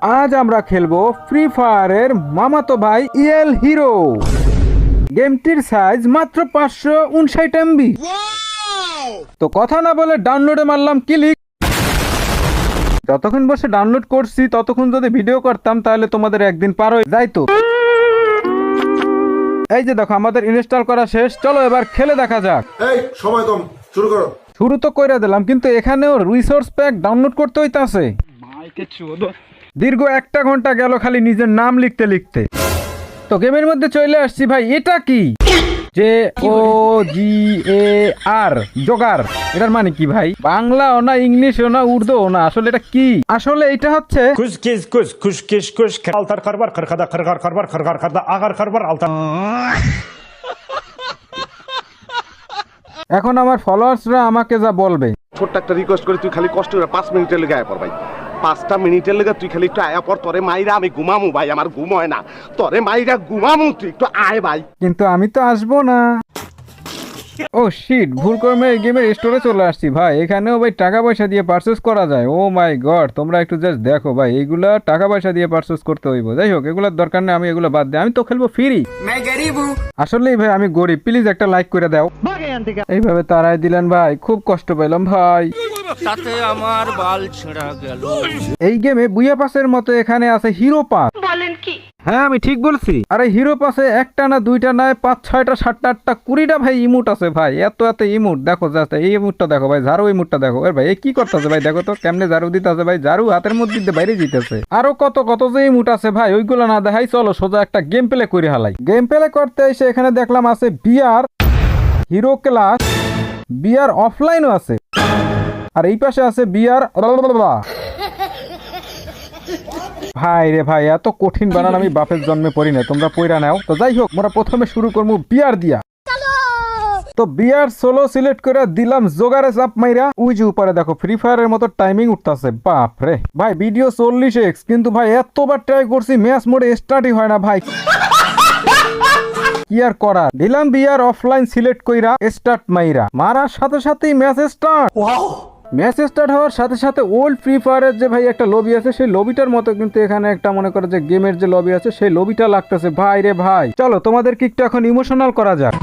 আজ আমরা খেলবো ফ্রি ফায়ারের মামাতো ভাই ইএল হিরো। গেমটির সাইজ মাত্র 559 MB। তো কথা না বলে ডাউনলোডে মারলাম ক্লিক। যতক্ষণ বসে ডাউনলোড করছি ততক্ষণ যদি ভিডিও করতাম তাহলে তোমাদের একদিন পার হয়ে যাইতো। এই যে দেখো আমাদের ইনস্টল করা শেষ, চলো এবার খেলে দেখা যাক। এই সময় কম, শুরু করো। শুরু তো কইরা দিলাম কিন্তু এখানেও রিসোর্স প্যাক ডাউনলোড করতে হইতাছে। দীর্ঘ 1 ঘন্টা গেল খালি নিজের নাম লিখতে লিখতে। তো গেমের মধ্যে চলে আসছি ভাই। এটা কি যে ও জি এ আর জোগার, এটার মানে কি ভাই? বাংলাও না, ইংলিশও না, উর্দুও না, আসলে এটা কি? আসলে এটা হচ্ছে এখন আমার ফলোয়ার্সরা আমাকে যা বলবে। ছোট্ট একটা রিকোয়েস্ট করে তুই খালি কষ্ট করে 5 মিনিটের লেগে আয়া পর ভাই। 5টা মিনিটের লেগে তুই খালি একটু আয়া পর, তোরে মাইরা আমি ঘুমামু ভাই, আমার ঘুম হয় না, তোরে মাইরা ঘুমামু, তুই একটু আয় ভাই। কিন্তু আমি তো আসবো না। ও শিট, ভুল করে এই গেমের স্টোরে চলে আসছি ভাই। এখানেও ভাই টাকা পয়সা দিয়ে পারচেজ করা যায়। ও মাই গড, তোমরা একটু জাস্ট দেখো ভাই, এইগুলা টাকা পয়সা দিয়ে পারচেজ করতে হইব। যাই হোক, এগুলোর দরকার নেই, আমি এগুলো বাদ দিই, আমি তো খেলবো ফ্রি। আসলেই ভাই আমি গরিব, প্লিজ একটা লাইক করে দাও। এইভাবে তারাই দিলেন ভাই, খুব কষ্ট পেলাম ভাই। তাতে আমার বাল ছেঁড়া গেল। এই গেমে বুয়া পাসের মতো এখানে আছে হিরো পাস। বলেন কি? হ্যাঁ আমি ঠিক বলছি। আরে হিরো পাসে একটা না দুইটা নয় 5, 6টা 7টা 8টা 20টা ভাই ইমোট আছে ভাই। এত ইমোট দেখো, জাস্ট এই ইমোটটা দেখো ভাই, ঝাড়ু ইমোটটা দেখো। এর ভাই এ কি করতেছে ভাই? দেখো তো কেমনে ঝাড়ু দিতেছে ভাই, ঝাড়ু হাতের মধ্যে দিয়ে বাইরে যেতেছে। আরো কত কত যে ইমোট আছে ভাই, ওইগুলো না দেখাই, চলো সোজা একটা গেম প্লে করে হালাই। গেম প্লে করতে এসে এখানে দেখলাম আছে বিআর হিরো ক্লাস, বিআর অফলাইনও আছে, আর এই পাশে আছে বিআর। ভাই রে ভাই, এত কঠিন বানান আমি বাপের জন্মে পড়ি না, তোমরা পড়া নাও। তো যাই হোক, মোরা প্রথমে শুরু করবো বিয়ার দিয়া। তো বিয়ার সোলো সিলেক্ট করে দিলাম, জোগারে চাপ মাইরা। ওই যে উপরে দেখো ফ্রি ফায়ারের মতো টাইমিং উঠতেছে। বাপ রে ভাই, ভিডিও 40x, কিন্তু ভাই এতবার ট্রাই করছি ম্যাচ মোডে স্টার্টই হয় না ভাই। কি আর করা, দিলাম বিয়ার অফলাইন সিলেক্ট কইরা স্টার্ট মাইরা। মারার সাথে সাথেই ম্যাচ স্টার্ট। ম্যাচ স্টার্ট হওয়ার সাথে সাথে ওল্ড ফ্রি ফায়ারের যে ভাই একটা লবি আছে, সেই লবিটার মতো কিন্তু এখানে একটা মনে করে যে গেমের যে লবি আছে সেই লবিটা লাগতেছে ভাই রে ভাই। চলো তোমাদেরকে একটু এখন ইমোশনাল করা যাক।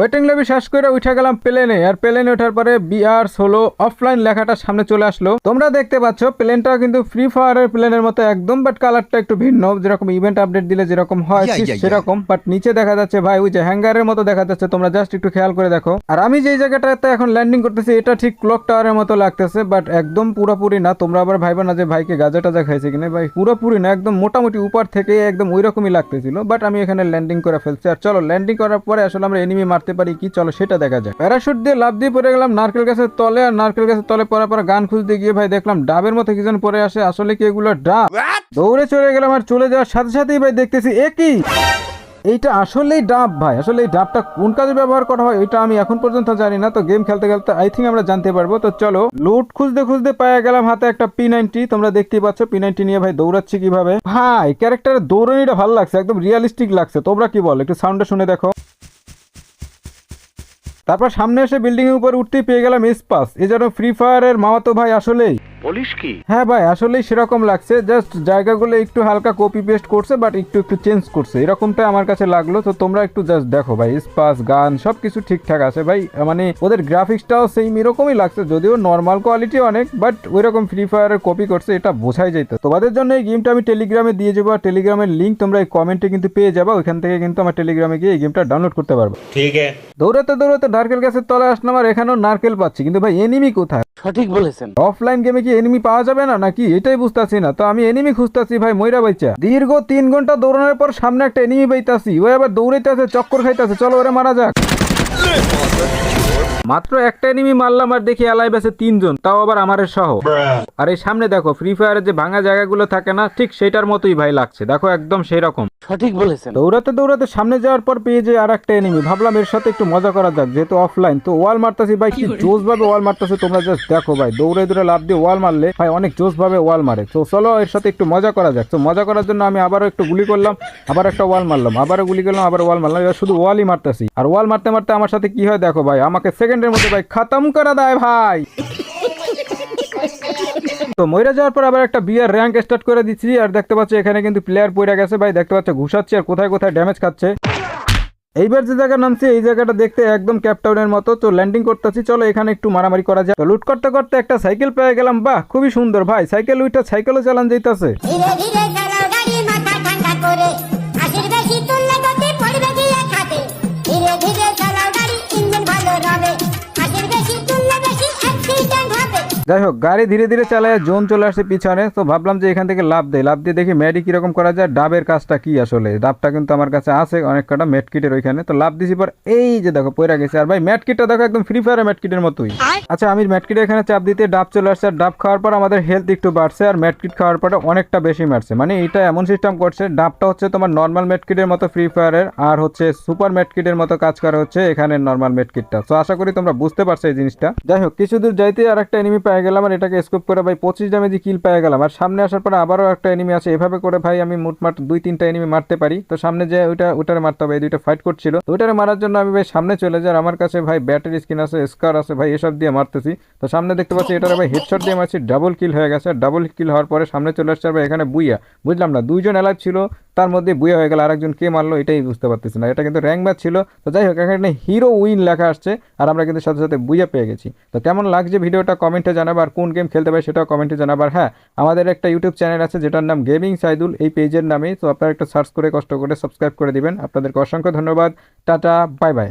ওয়েটিং লবি শেষ করে উঠে গেলাম প্লেনে। আর প্লেনে ওঠার পরে বিআর সোলো অফলাইন লেখাটা সামনে চলে আসলো। তোমরা দেখতে পাচ্ছ প্লেনটা কিন্তু ফ্রি ফায়ারের প্লেনের মতো একদম, বাট কালারটা একটু ভিন্ন, যেরকম ইভেন্ট আপডেট দিলে যেরকম হয় সেরকম। বাট নিচে দেখা যাচ্ছে ভাই ওই যে হ্যাঙ্গারের মতো দেখা যাচ্ছে, তোমরা জাস্ট একটু খেয়াল করে দেখো। আর আমি যেই জায়গাটাতে এখন ল্যান্ডিং করতেছি এটা ঠিক ক্লক টাওয়ারের মতো লাগতেছে, বাট একদম পুরোপুরি না। তোমরা আবার ভাইবা না যে ভাইকে গাজা টাজা খাইছে কিনা, ভাই পুরোপুরি না, একদম মোটামুটি উপর থেকে একদম ওই রকমই লাগতেছিল। বাট আমি এখানে ল্যান্ডিং করে ফেলছি। আর চলো ল্যান্ডিং করার পরে আসলে আমরা এনিমি মারতে পারি কি, চলো সেটা দেখা যায়। প্যারাশুট দিয়ে লাফ দিয়ে পড়ে গেলাম নারকেল গাছের তলে। আর নারকেল গাছের তলে পড়ার পর গান খুঁজতে গিয়ে ভাই দেখলাম ডাবের মতো কি যেন পরে আসে। আসলে কি এগুলো ডাব? দৌড়ে চলে গেলাম। আর চলে যাওয়ার সাথে সাথেই ভাই দেখতেছি একই, এইটা আসলেই ডাব ভাই। আসলে এই ডাবটা কোন কাজে ব্যবহার করা হয় এটা আমি এখন পর্যন্ত জানি না। তো গেম খেলতে খেলতে আই থিঙ্ক আমরা জানতে পারবো। তো চলো লুট খুঁজতে খুঁজতে পাওয়া গেলাম হাতে একটা P90। তোমরা দেখতেই পাচ্ছ P90 নিয়ে ভাই দৌড়াচ্ছি কিভাবে। ভাই ক্যারেক্টারের দৌড়ানিটা ভালো লাগছে, একদম রিয়েলিস্টিক লাগছে। তোমরা কি বল, একটু সাউন্ডটা শুনে দেখো। তারপর সামনে এসে বিল্ডিং এর উপর উঠতেই পেয়ে গেলাম স্পাস। এ যেন ফ্রি ফায়ারের মামাতো ভাই। আসলেই বলিস কি? হ্যাঁ ভাই, আসলেই সেরকম লাগছে। জাস্ট জায়গাগুলো একটু হালকা কপি পেস্ট করছে, বাট একটু একটু চেঞ্জ করছে, এরকমটাই আমার কাছে লাগলো। তো তোমরা একটু জাস্ট দেখো ভাই, স্পাস গান সবকিছু ঠিকঠাক আছে ভাই। মানে ওদের গ্রাফিক্সটাও সেম এরকমই লাগছে, যদিও নর্মাল কোয়ালিটি অনেক, বাট ওই রকম ফ্রি ফায়ারের কপি করছে, এটা বোঝাই যাইতো। তোমাদের জন্য এই গেমটা আমি টেলিগ্রামে দিয়ে যাবো। আর টেলিগ্রামের লিঙ্ক তোমরা এই কমেন্টে কিন্তু পেয়ে যাবো। ওইখান থেকে কিন্তু আমার টেলিগ্রামে গিয়ে এই গেমটা ডাউনলোড করতে পারবো। ঠিক আছে। দৌড়াতে দৌড়াতে নারকেল গাছের তলে আসলাম। আর এখানেও নারকেল পাচ্ছি, কিন্তু ভাই এনিমি কোথায়? সঠিক বলেছেন। অফলাইন গেমে কি এনিমি পাওয়া যাবে না নাকি, এটাই বুঝতেছি না। তো আমি এনিমি খুঁজতেছি ভাই ময়রা বাইচা। দীর্ঘ 3 ঘন্টা দৌড়ানোর পর সামনে একটা এনিমি পাইতাছি। ওই আবার দৌড়াইতেছে, চক্কর খাইতেছে। চলো ওরে মারা যাক। মাত্র একটা এনিমি মারলাম আর দেখি এলাইভ আছে 3 জন, তাও আবার আমারের সহ। আর এই সামনে দেখো ফ্রি ফায়ারের যে ভাঙা জায়গাগুলো থাকে না, ঠিক সেটার মতোই ভাই লাগছে। দেখো একদম সেই রকম। সঠিক বলেছেন। দৌড়াতে দৌড়াতে সামনে যাওয়ার পর পেয়ে যে আর একটা এনিমি, ভাবলাম এর সাথে একটু মজা করা যাক, যেহেতু অফলাইন তো ওয়াল মারতাছি ভাই, কি জোস ভাবে ওয়াল মারতাছে তোমরা জাস্ট দেখো ভাই, দৌড়ে দৌড়ে লাভ দিয়ে ওয়াল মারলে ভাই অনেক জোস ভাবে ওয়াল মারে। তো চলো এর সাথে একটু মজা করা যাক। তো মজা করার জন্য আমি আবারও একটু গুলি করলাম, আবার একটা ওয়াল মারলাম, আবারও গুলি করলাম, আবার ওয়াল মারলাম, এবার শুধু ওয়ালই মারতাছি। আর ওয়াল মারতে মারতে আমার সাথে কি হয় দেখো ভাই, আমাকে সেকেন্ডের মধ্যে ভাই খতম করে দেয় ভাই। তো মইরা যাওয়ার পর আবার একটা বিয়ার র্যাঙ্ক স্টার্ট করে দিচ্ছি, আর দেখতে পাচ্ছি এখানে কিন্তু প্লেয়ার পড়ে গেছে ভাই, দেখতে পাচ্ছ ঘুষাচ্ছে আর কোথায় কোথায় ড্যামেজ খাচ্ছে। এইবার যে জায়গা নামছি এই জায়গাটা দেখতে একদম ক্যাপটাউনের মতো, তো ল্যান্ডিং করতেছি, চলো এখানে একটু মারামারি করা যায়। তো লুট করতে করতে একটা সাইকেল পেয়ে গেলাম, বাহ খুবই সুন্দর ভাই, সাইকেল উইটা সাইকেলও চালান যাইতাছে। ধীরে ধীরে চালাও গাড়ি মাথা ঠান্ডা করে, আশির বেশি তুললে গতি পড়বে গিয়ে খাতে। ধীরে ধীরে চালাও গাড়ি, ইঞ্জিন ভালো রবে, আশির বেশি তুললে বেশি অ্যাক্সিডেন্ট হবে। যাই হোক গাড়ি ধীরে ধীরে চালায় জোন চলে আসছে পিছনে, তো ভাবলাম যে এখান থেকে লাভ দেয়, লাভ দিয়ে দেখি ম্যাডি কিরকম করা যায়, ডাবের কাজটা কি আসলে, ডাবটা কিন্তু আমার কাছে আছে অনেক কটা ম্যাট কিটের ওইখানে। তো লাভ দিছি পর এই যে দেখো পয়রা গেছে, আর ভাই ম্যাট কিটটা দেখো একদম ফ্রি ফায়ার ম্যাট কিটের মতোই। আচ্ছা আমি ম্যাট কিটের এখানে চাপ দিতে ডাব চলে আসছে, আর ডাব খাওয়ার পর আমাদের হেলথ একটু বাড়ছে, আর ম্যাট কিট খাওয়ার পরে অনেকটা বেশি মারছে, মানে এটা এমন সিস্টেম করছে, ডাবটা হচ্ছে তোমার নর্মাল ম্যাট কিটের মতো ফ্রি ফায়ারের, আর হচ্ছে সুপার ম্যাট কিটের মতো কাজ করা হচ্ছে এখানে নর্মাল ম্যাট কিটটা। তো আশা করি তোমরা বুঝতে পারছো এই জিনিসটা। যাই হোক কিছু দূর যাইতে আর একটা এনিমি পেয়ে গেলাম, আর এটাকে স্কোপ করে ভাই 25 ড্যামেজে কিল পেয়ে গেলাম, আর সামনে আসার পর আবারও একটা এনিমি আছে, এভাবে করে ভাই আমি মোটমাট 2-3টা এনিমি মারতে পারি। তো সামনে যে ওটারে মারতে হবে, এই দুইটা ফাইট করছিল, তো ওটারে মারার জন্য আমি ভাই সামনে চলে যাই, আর আমার কাছে ভাই ব্যাটারি স্কিন আছে, স্কার আছে ভাই, এসব দিয়ে মারতেছি। তো সামনে দেখতে পাচ্ছি এটারে ভাই হেডশট দিয়ে মারছি, ডাবল কিল হয়ে গেছে, ডাবল কিল হওয়ার পরে সামনে চলে আসছে আর ভাই এখানে বুইয়া, বুঝলাম না দুইজন অ্যালাইভ ছিল তার মধ্যে বুইয়া হয়ে গেল, আরেকজন কে মারলো এটাই বুঝতে পারতেছি না, এটা কিন্তু র্যাঙ্ক ম্যাচ ছিল। তো যাই হোক এখানে হিরো উইন লেখা আসছে, আর আমরা কিন্তু সাথে সাথে বুইয়া পেয়ে গেছি। তো কেমন লাগছে ভিডিওটা কমেন্টে জানাবো, আর কোন গেম খেলতে পারি সেটাও কমেন্টে জানাবার। হ্যাঁ আমাদের একটা ইউটিউব চ্যানেল আছে যেটার নাম গেমিং সাইদুল, এই পেজের নামে, তো আপনারা একটা সার্চ করে কষ্ট করে সাবস্ক্রাইব করে দিবেন। আপনাদেরকে অসংখ্য ধন্যবাদ, টাটা বাই বাই।